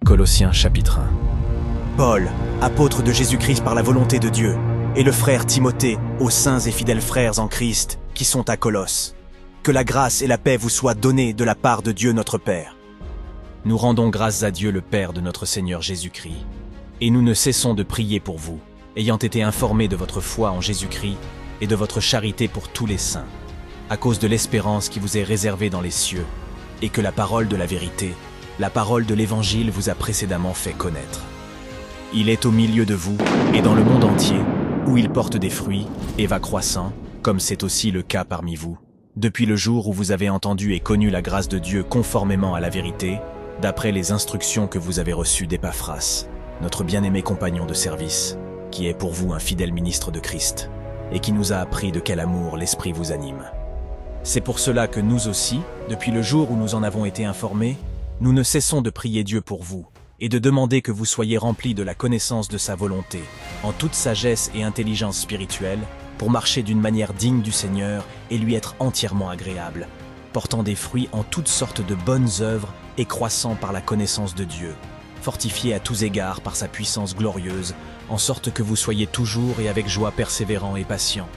Colossiens chapitre 1. Paul, apôtre de Jésus-Christ par la volonté de Dieu, et le frère Timothée, aux saints et fidèles frères en Christ qui sont à Colosse. Que la grâce et la paix vous soient données de la part de Dieu notre Père. Nous rendons grâce à Dieu le Père de notre Seigneur Jésus-Christ, et nous ne cessons de prier pour vous, ayant été informés de votre foi en Jésus-Christ et de votre charité pour tous les saints, à cause de l'espérance qui vous est réservée dans les cieux, et que la parole de la vérité, la parole de l'Évangile vous a précédemment fait connaître. Il est au milieu de vous et dans le monde entier, où il porte des fruits et va croissant, comme c'est aussi le cas parmi vous, depuis le jour où vous avez entendu et connu la grâce de Dieu conformément à la vérité, d'après les instructions que vous avez reçues d'Épaphras, notre bien-aimé compagnon de service, qui est pour vous un fidèle ministre de Christ, et qui nous a appris de quel amour l'Esprit vous anime. C'est pour cela que nous aussi, depuis le jour où nous en avons été informés, nous ne cessons de prier Dieu pour vous, et de demander que vous soyez remplis de la connaissance de sa volonté, en toute sagesse et intelligence spirituelle, pour marcher d'une manière digne du Seigneur et lui être entièrement agréable, portant des fruits en toutes sortes de bonnes œuvres et croissant par la connaissance de Dieu, fortifié à tous égards par sa puissance glorieuse, en sorte que vous soyez toujours et avec joie persévérants et patients.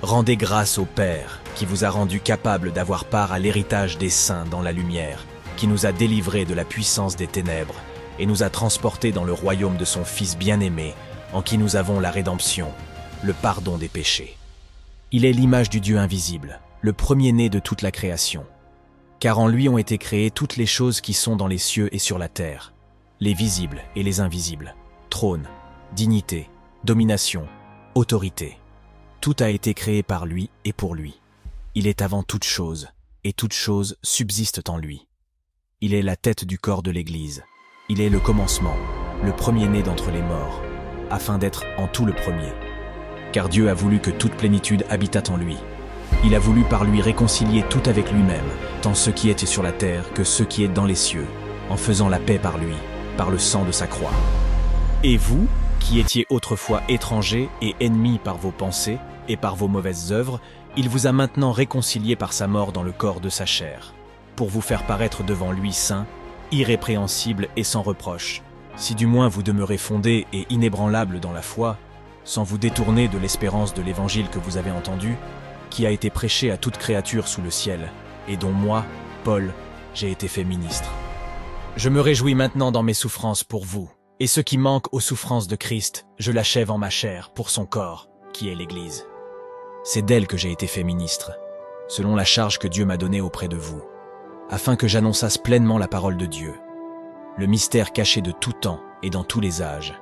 Rendez grâce au Père, qui vous a rendu capable d'avoir part à l'héritage des saints dans la lumière, qui nous a délivrés de la puissance des ténèbres, et nous a transportés dans le royaume de son Fils bien-aimé, en qui nous avons la rédemption, le pardon des péchés. Il est l'image du Dieu invisible, le premier-né de toute la création. Car en lui ont été créées toutes les choses qui sont dans les cieux et sur la terre, les visibles et les invisibles, trône, dignité, domination, autorité. Tout a été créé par lui et pour lui. Il est avant toute chose, et toutes choses subsistent en lui. Il est la tête du corps de l'Église. Il est le commencement, le premier-né d'entre les morts, afin d'être en tout le premier. Car Dieu a voulu que toute plénitude habitât en lui. Il a voulu par lui réconcilier tout avec lui-même, tant ceux qui étaient sur la terre que ceux qui étaient dans les cieux, en faisant la paix par lui, par le sang de sa croix. Et vous, qui étiez autrefois étrangers et ennemis par vos pensées et par vos mauvaises œuvres, il vous a maintenant réconciliés par sa mort dans le corps de sa chair, pour vous faire paraître devant lui saint, irrépréhensible et sans reproche, si du moins vous demeurez fondés et inébranlables dans la foi, sans vous détourner de l'espérance de l'Évangile que vous avez entendu, qui a été prêché à toute créature sous le ciel, et dont moi, Paul, j'ai été fait ministre. Je me réjouis maintenant dans mes souffrances pour vous, et ce qui manque aux souffrances de Christ, je l'achève en ma chair pour son corps, qui est l'Église. C'est d'elle que j'ai été fait ministre, selon la charge que Dieu m'a donnée auprès de vous, afin que j'annonçasse pleinement la parole de Dieu, le mystère caché de tout temps et dans tous les âges,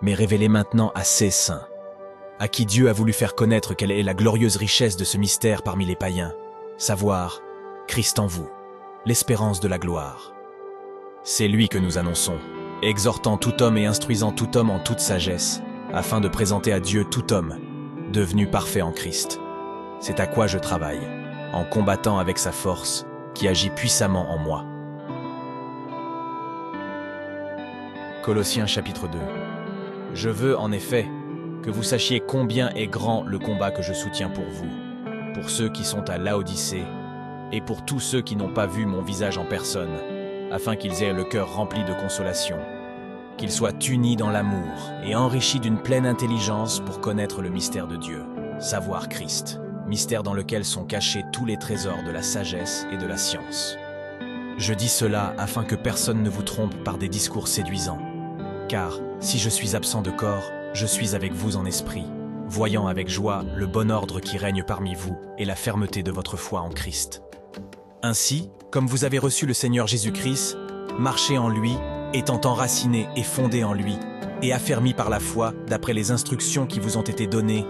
mais révélé maintenant à ses saints, à qui Dieu a voulu faire connaître quelle est la glorieuse richesse de ce mystère parmi les païens, savoir Christ en vous, l'espérance de la gloire. C'est lui que nous annonçons, exhortant tout homme et instruisant tout homme en toute sagesse, afin de présenter à Dieu tout homme, devenu parfait en Christ. C'est à quoi je travaille, en combattant avec sa force, qui agit puissamment en moi. Colossiens chapitre 2. Je veux, en effet, que vous sachiez combien est grand le combat que je soutiens pour vous, pour ceux qui sont à Laodicée, et pour tous ceux qui n'ont pas vu mon visage en personne, afin qu'ils aient le cœur rempli de consolation, qu'ils soient unis dans l'amour et enrichis d'une pleine intelligence pour connaître le mystère de Dieu, savoir Christ, mystère dans lequel sont cachés tous les trésors de la sagesse et de la science. Je dis cela afin que personne ne vous trompe par des discours séduisants, car si je suis absent de corps, je suis avec vous en esprit, voyant avec joie le bon ordre qui règne parmi vous et la fermeté de votre foi en Christ. Ainsi, comme vous avez reçu le Seigneur Jésus-Christ, marchez en lui, étant enracinés et fondés en lui, et affermis par la foi d'après les instructions qui vous ont été données,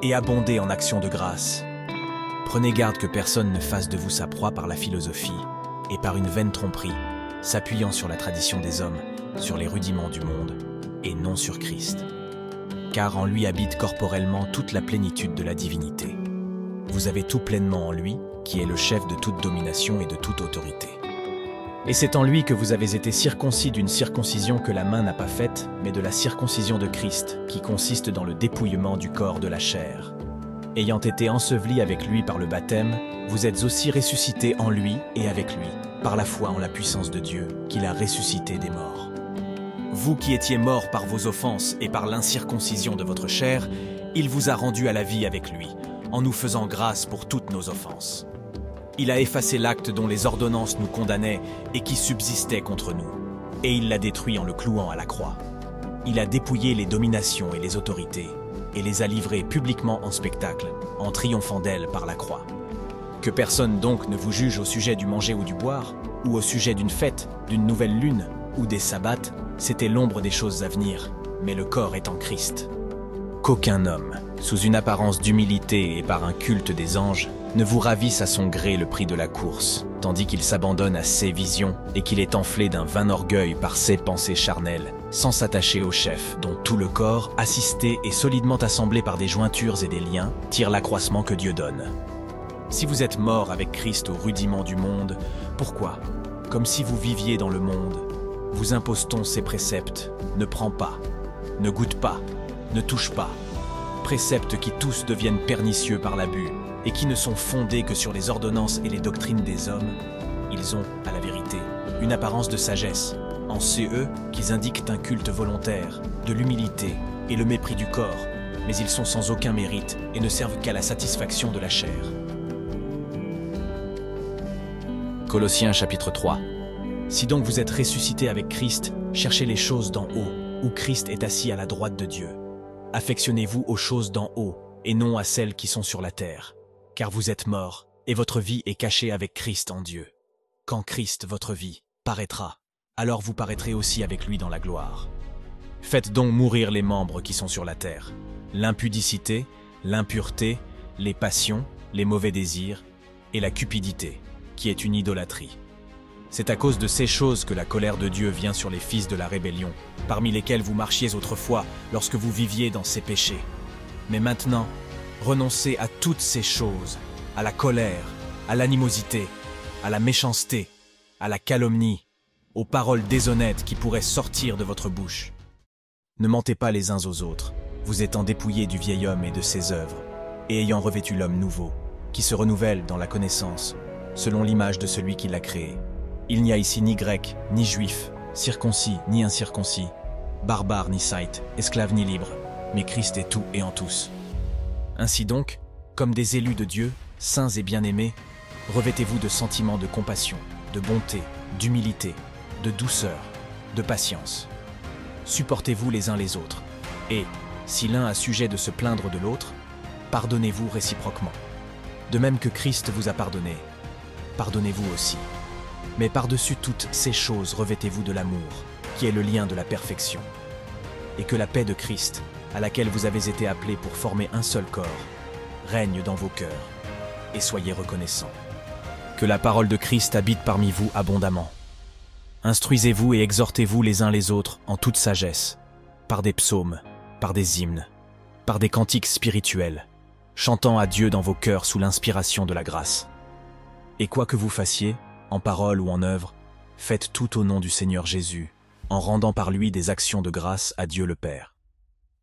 et abondez en actions de grâce. Prenez garde que personne ne fasse de vous sa proie par la philosophie, et par une vaine tromperie, s'appuyant sur la tradition des hommes, sur les rudiments du monde, et non sur Christ. Car en lui habite corporellement toute la plénitude de la divinité. Vous avez tout pleinement en lui, qui est le chef de toute domination et de toute autorité. Et c'est en lui que vous avez été circoncis d'une circoncision que la main n'a pas faite, mais de la circoncision de Christ, qui consiste dans le dépouillement du corps de la chair. Ayant été ensevelis avec lui par le baptême, vous êtes aussi ressuscités en lui et avec lui, par la foi en la puissance de Dieu, qu'il a ressuscité des morts. Vous qui étiez morts par vos offenses et par l'incirconcision de votre chair, il vous a rendus à la vie avec lui, en nous faisant grâce pour toutes nos offenses. Il a effacé l'acte dont les ordonnances nous condamnaient et qui subsistait contre nous, et il l'a détruit en le clouant à la croix. Il a dépouillé les dominations et les autorités, et les a livrées publiquement en spectacle, en triomphant d'elles par la croix. Que personne donc ne vous juge au sujet du manger ou du boire, ou au sujet d'une fête, d'une nouvelle lune, ou des sabbats, c'était l'ombre des choses à venir, mais le corps est en Christ. Qu'aucun homme, sous une apparence d'humilité et par un culte des anges, ne vous ravisse à son gré le prix de la course, tandis qu'il s'abandonne à ses visions et qu'il est enflé d'un vain orgueil par ses pensées charnelles, sans s'attacher au chef, dont tout le corps, assisté et solidement assemblé par des jointures et des liens, tire l'accroissement que Dieu donne. Si vous êtes mort avec Christ au rudiment du monde, pourquoi, comme si vous viviez dans le monde, vous impose-t-on ces préceptes? Ne prends pas, ne goûte pas, ne touche pas. Préceptes qui tous deviennent pernicieux par l'abus, et qui ne sont fondés que sur les ordonnances et les doctrines des hommes. Ils ont, à la vérité, une apparence de sagesse, en eux qu'ils indiquent un culte volontaire, de l'humilité et le mépris du corps, mais ils sont sans aucun mérite et ne servent qu'à la satisfaction de la chair. Colossiens chapitre 3. Si donc vous êtes ressuscités avec Christ, cherchez les choses d'en haut, où Christ est assis à la droite de Dieu. Affectionnez-vous aux choses d'en haut, et non à celles qui sont sur la terre. Car vous êtes morts, et votre vie est cachée avec Christ en Dieu. Quand Christ, votre vie, paraîtra, alors vous paraîtrez aussi avec lui dans la gloire. Faites donc mourir les membres qui sont sur la terre, l'impudicité, l'impureté, les passions, les mauvais désirs, et la cupidité, qui est une idolâtrie. C'est à cause de ces choses que la colère de Dieu vient sur les fils de la rébellion, parmi lesquels vous marchiez autrefois lorsque vous viviez dans ces péchés. Mais maintenant, renoncez à toutes ces choses, à la colère, à l'animosité, à la méchanceté, à la calomnie, aux paroles déshonnêtes qui pourraient sortir de votre bouche. Ne mentez pas les uns aux autres, vous étant dépouillés du vieil homme et de ses œuvres, et ayant revêtu l'homme nouveau, qui se renouvelle dans la connaissance, selon l'image de celui qui l'a créé. Il n'y a ici ni grec, ni juif, circoncis, ni incirconcis, barbare, ni scythe, esclave, ni libre, mais Christ est tout et en tous. Ainsi donc, comme des élus de Dieu, saints et bien-aimés, revêtez-vous de sentiments de compassion, de bonté, d'humilité, de douceur, de patience. Supportez-vous les uns les autres, et, si l'un a sujet de se plaindre de l'autre, pardonnez-vous réciproquement. De même que Christ vous a pardonné, pardonnez-vous aussi. Mais par-dessus toutes ces choses, revêtez-vous de l'amour, qui est le lien de la perfection. Et que la paix de Christ, à laquelle vous avez été appelés pour former un seul corps, règne dans vos cœurs, et soyez reconnaissants. Que la parole de Christ habite parmi vous abondamment. Instruisez-vous et exhortez-vous les uns les autres en toute sagesse, par des psaumes, par des hymnes, par des cantiques spirituels, chantant à Dieu dans vos cœurs sous l'inspiration de la grâce. Et quoi que vous fassiez, en parole ou en œuvre, faites tout au nom du Seigneur Jésus, en rendant par lui des actions de grâce à Dieu le Père.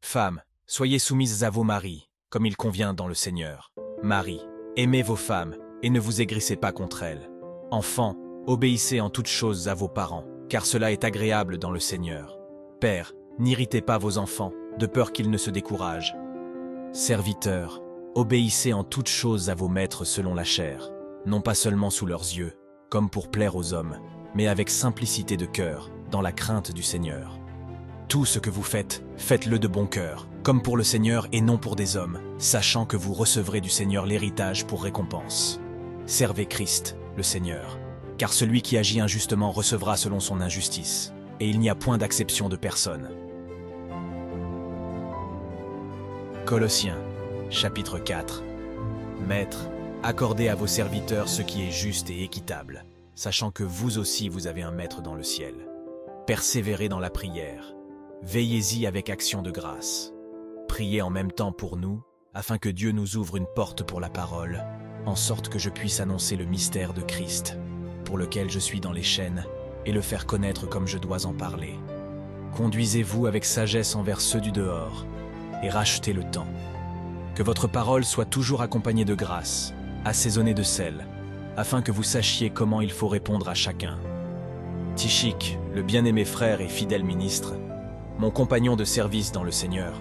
Femmes, soyez soumises à vos maris, comme il convient dans le Seigneur. Maris, aimez vos femmes, et ne vous aigrissez pas contre elles. Enfants, obéissez en toutes choses à vos parents, car cela est agréable dans le Seigneur. Pères, n'irritez pas vos enfants, de peur qu'ils ne se découragent. Serviteurs, obéissez en toutes choses à vos maîtres selon la chair, non pas seulement sous leurs yeux, comme pour plaire aux hommes, mais avec simplicité de cœur, dans la crainte du Seigneur. Tout ce que vous faites, faites-le de bon cœur, comme pour le Seigneur et non pour des hommes, sachant que vous recevrez du Seigneur l'héritage pour récompense. Servez Christ, le Seigneur, car celui qui agit injustement recevra selon son injustice, et il n'y a point d'acception de personne. Colossiens, chapitre 4. Maîtres, accordez à vos serviteurs ce qui est juste et équitable, sachant que vous aussi vous avez un Maître dans le ciel. Persévérez dans la prière. Veillez-y avec action de grâce. Priez en même temps pour nous, afin que Dieu nous ouvre une porte pour la parole, en sorte que je puisse annoncer le mystère de Christ, pour lequel je suis dans les chaînes, et le faire connaître comme je dois en parler. Conduisez-vous avec sagesse envers ceux du dehors, et rachetez le temps. Que votre parole soit toujours accompagnée de grâce, assaisonnée de sel, afin que vous sachiez comment il faut répondre à chacun. Tychik, le bien-aimé frère et fidèle ministre, mon compagnon de service dans le Seigneur,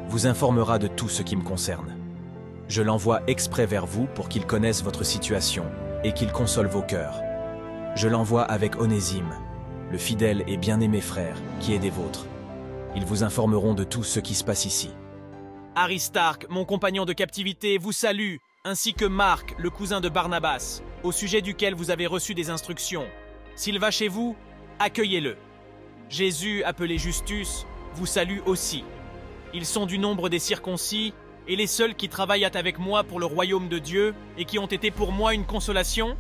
vous informera de tout ce qui me concerne. Je l'envoie exprès vers vous pour qu'il connaisse votre situation et qu'il console vos cœurs. Je l'envoie avec Onésime, le fidèle et bien-aimé frère qui est des vôtres. Ils vous informeront de tout ce qui se passe ici. Aristarque, mon compagnon de captivité, vous salue, ainsi que Marc, le cousin de Barnabas, au sujet duquel vous avez reçu des instructions. S'il va chez vous, accueillez-le. Jésus, appelé Justus, vous salue aussi. Ils sont du nombre des circoncis et les seuls qui travaillent avec moi pour le royaume de Dieu et qui ont été pour moi une consolation.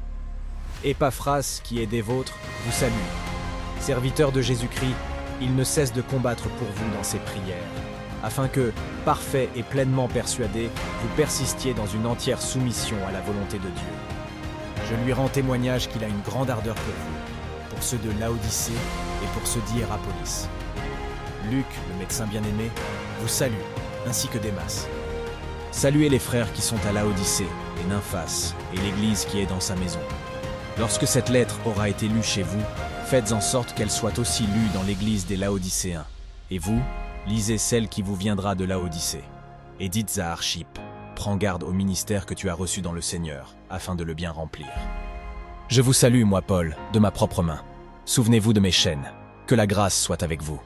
Épaphras, qui est des vôtres, vous salue. Serviteur de Jésus-Christ, il ne cesse de combattre pour vous dans ses prières, afin que, parfait et pleinement persuadé, vous persistiez dans une entière soumission à la volonté de Dieu. Je lui rends témoignage qu'il a une grande ardeur pour ceux de Laodicée et pour ceux d'Hiérapolis. Luc, le médecin bien-aimé, vous salue, ainsi que Démas. Saluez les frères qui sont à Laodicée, et Nymphas, et l'Église qui est dans sa maison. Lorsque cette lettre aura été lue chez vous, faites en sorte qu'elle soit aussi lue dans l'Église des Laodicéens. Et vous, lisez celle qui vous viendra de Laodicée. Et dites à Archippe, prends garde au ministère que tu as reçu dans le Seigneur, afin de le bien remplir. Je vous salue, moi Paul, de ma propre main. Souvenez-vous de mes chaînes. Que la grâce soit avec vous.